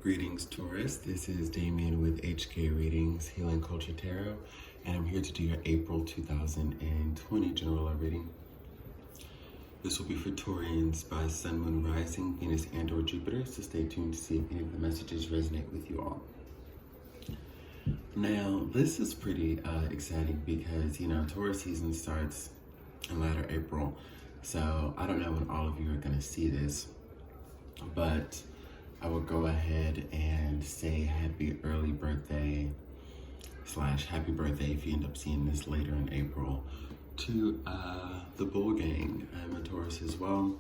Greetings, Taurus. This is Damien with HK Readings, Healing Culture Tarot, and I'm here to do your April 2020 general love reading. This will be for Taurians by Sun, Moon, Rising, Venus, and or Jupiter, so stay tuned to see if any of the messages resonate with you all. Now, this is pretty exciting because, Taurus season starts in latter April, so I don't know when all of you are going to see this, but I will go ahead and say happy early birthday / happy birthday if you end up seeing this later in April to the Bull Gang. I'm a Taurus as well.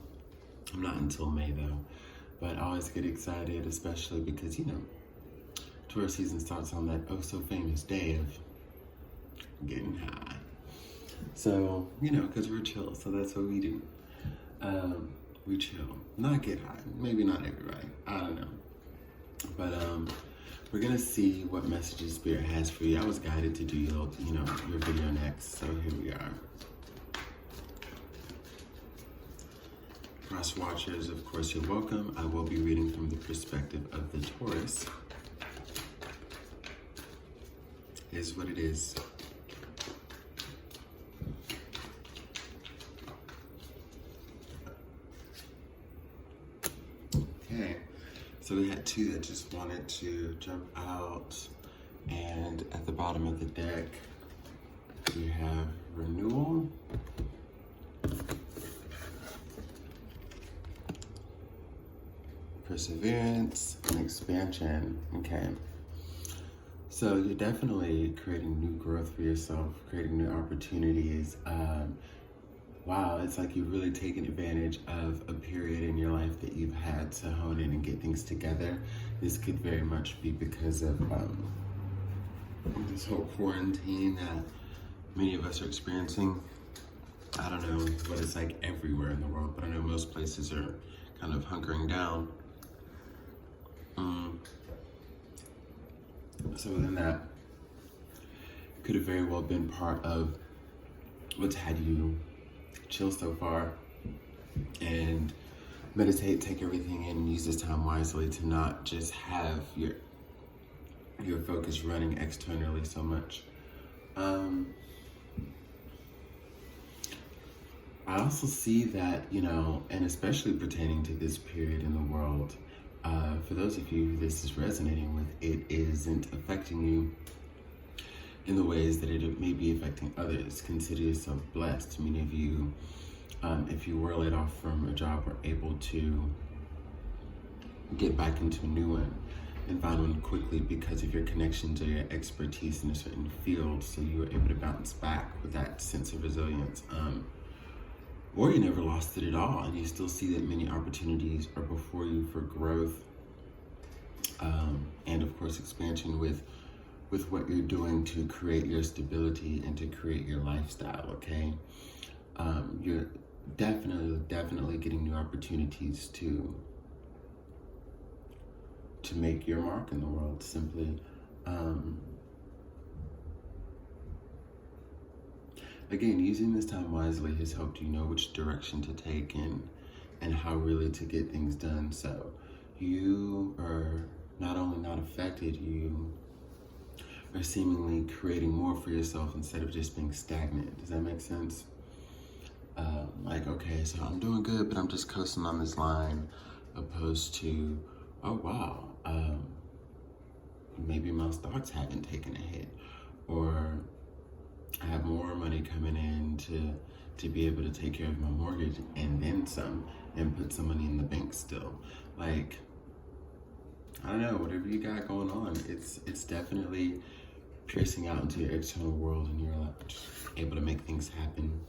I'm not until May though, but I always get excited, especially because, Taurus season starts on that oh so famous day of getting high. So, because we're chill, so that's what we do. We chill, not get high. Maybe not everybody, I don't know. But we're gonna see what messages Spirit has for you. I was guided to do your video next, so here we are. Cross watchers, of course, you're welcome. I will be reading from the perspective of the Taurus. Is what it is. So we had two that just wanted to jump out, and at the bottom of the deck, we have renewal, perseverance, and expansion. Okay. So you're definitely creating new growth for yourself, creating new opportunities. Wow, it's like you've really taken advantage of a period in your life that you've had to hone in and get things together. This could very much be because of this whole quarantine that many of us are experiencing. I don't know what it's like everywhere in the world, but I know most places are kind of hunkering down. So within that, could have very well been part of what's had you chill so far and meditate, take everything in, and use this time wisely to not just have your focus running externally so much. I also see that, and especially pertaining to this period in the world, for those of you who this is resonating with, it isn't affecting you in the ways that it may be affecting others. Consider yourself blessed. Many of you, if you were laid off from a job, were able to get back into a new one and find one quickly because of your connections or your expertise in a certain field, so you were able to bounce back with that sense of resilience. Or you never lost it at all, and you still see that many opportunities are before you for growth, and of course expansion with what you're doing to create your stability and to create your lifestyle, okay? You're definitely getting new opportunities to make your mark in the world, simply. Again, using this time wisely has helped you know which direction to take and how really to get things done. So you are not only not affected, you are seemingly creating more for yourself instead of just being stagnant. Does that make sense? Like, okay, so I'm doing good, but I'm just coasting on this line, opposed to, oh wow, maybe my stocks haven't taken a hit, or I have more money coming in to be able to take care of my mortgage and then some, and put some money in the bank still. Like, I don't know, whatever you got going on, it's definitely piercing out into your external world, and you're like able to make things happen.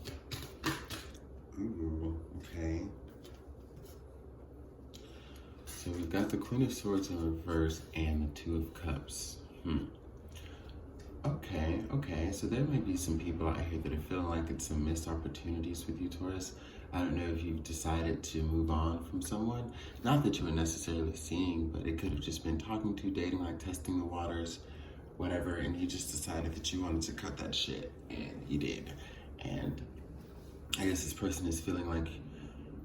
Ooh, okay. So we've got the Queen of Swords in reverse and the Two of Cups. Okay, so there may be some people out here that are feeling like it's some missed opportunities with you, Taurus. I don't know if you've decided to move on from someone. Not that you were necessarily seeing, but it could have just been talking to, dating, like testing the waters, whatever, and you just decided that you wanted to cut that shit, and you did. And I guess this person is feeling like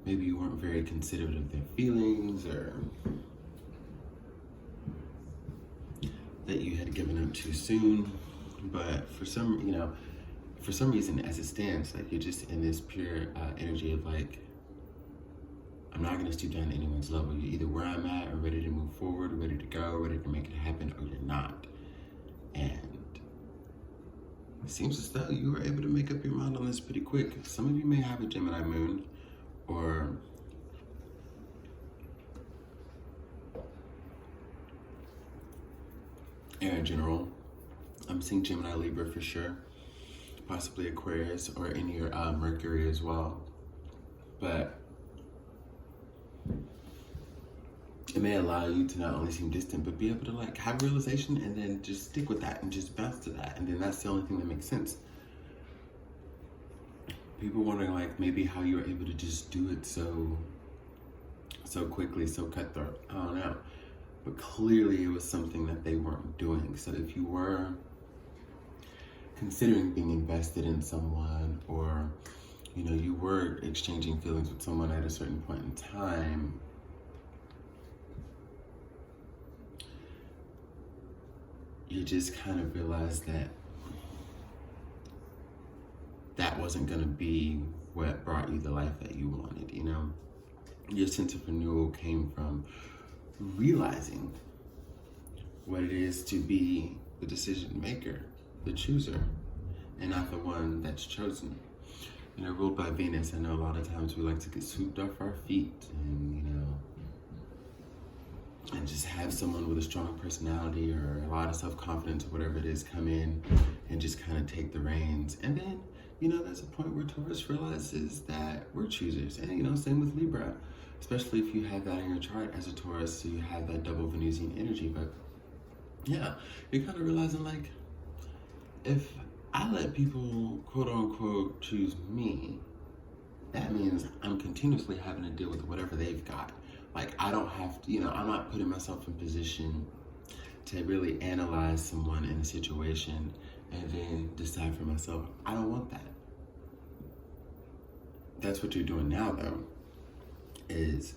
maybe you weren't very considerate of their feelings, or that you had given up too soon, but for some, for some reason, as it stands, like you're just in this pure energy of like, I'm not gonna stoop down to anyone's level. You're either where I'm at, or ready to move forward, ready to go, ready to make it happen, or you're not. And it seems as though you were able to make up your mind on this pretty quick. Some of you may have a Gemini moon, or air in general. I'm seeing Gemini, Libra for sure, possibly Aquarius, or in your Mercury as well. But it may allow you to not only seem distant, but be able to like have realization and then just stick with that and just bounce to that. And then that's the only thing that makes sense. People wondering like maybe how you were able to just do it so quickly, so cutthroat. I don't know. But clearly it was something that they weren't doing. So if you were considering being invested in someone, or you were exchanging feelings with someone at a certain point in time, you just kind of realized that that wasn't going to be what brought you the life that you wanted. Your sense of renewal came from realizing what it is to be the decision maker, the chooser, and not the one that's chosen. Ruled by Venus, I know a lot of times we like to get swooped off our feet and just have someone with a strong personality or a lot of self-confidence or whatever it is come in and just kind of take the reins. And then, there's a point where Taurus realizes that we're choosers. And, same with Libra, especially if you have that in your chart as a Taurus, so you have that double Venusian energy. But yeah, you're kind of realizing like, if I let people quote unquote choose me, that means I'm continuously having to deal with whatever they've got. Like I don't have to, I'm not putting myself in position to really analyze someone in a situation and then decide for myself. I don't want that. That's what you're doing now though, is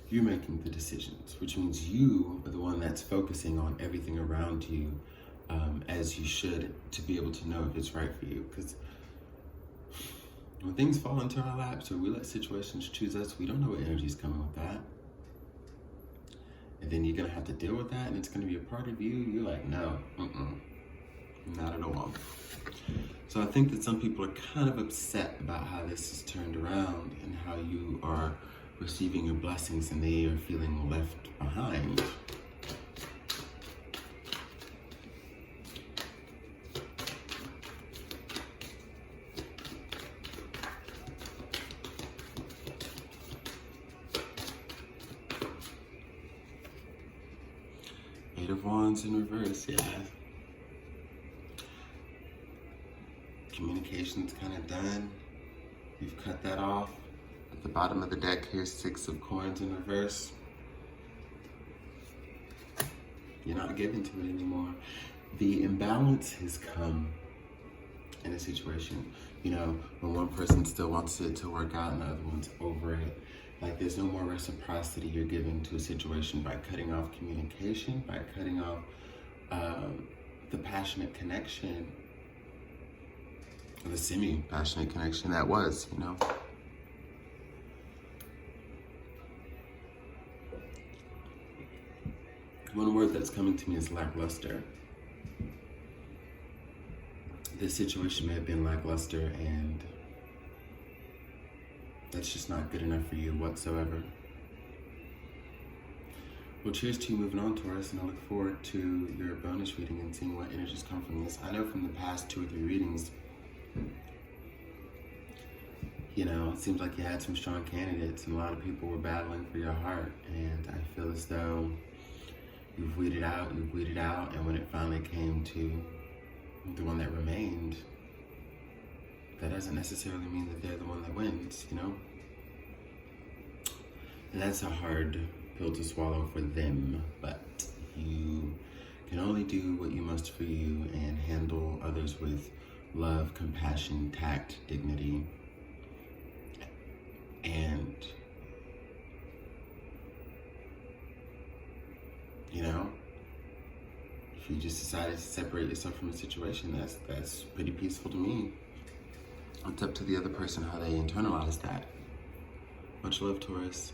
you're making the decisions, which means you are the one that's focusing on everything around you, as you should, to be able to know if it's right for you. Because when things fall into our laps or we let situations choose us, we don't know what energy is coming with that. And then you're going to have to deal with that, and it's going to be a part of you. You're like, no, not at all. So I think that some people are kind of upset about how this is turned around and how you are receiving your blessings and they are feeling left behind. Eight of Wands in reverse, yeah. Communication's kind of done. You've cut that off. At the bottom of the deck, here's Six of Coins in reverse. You're not giving to it anymore. The imbalance has come in a situation. When one person still wants it to work out and the other one's over it. Like there's no more reciprocity you're giving to a situation by cutting off communication, by cutting off the passionate connection, the semi-passionate connection that was, One word that's coming to me is lackluster. This situation may have been lackluster, and that's just not good enough for you whatsoever. Well, cheers to you moving on, Taurus, and I look forward to your bonus reading and seeing what energies come from this. I know from the past 2 or 3 readings, it seems like you had some strong candidates and a lot of people were battling for your heart, and I feel as though you've weeded out, and when it finally came to the one that remained, that doesn't necessarily mean that they're the one that wins, And that's a hard pill to swallow for them, but you can only do what you must for you and handle others with love, compassion, tact, dignity, and If you just decided to separate yourself from the situation, that's pretty peaceful to me. It's up to the other person how they internalize that. Much love, Taurus.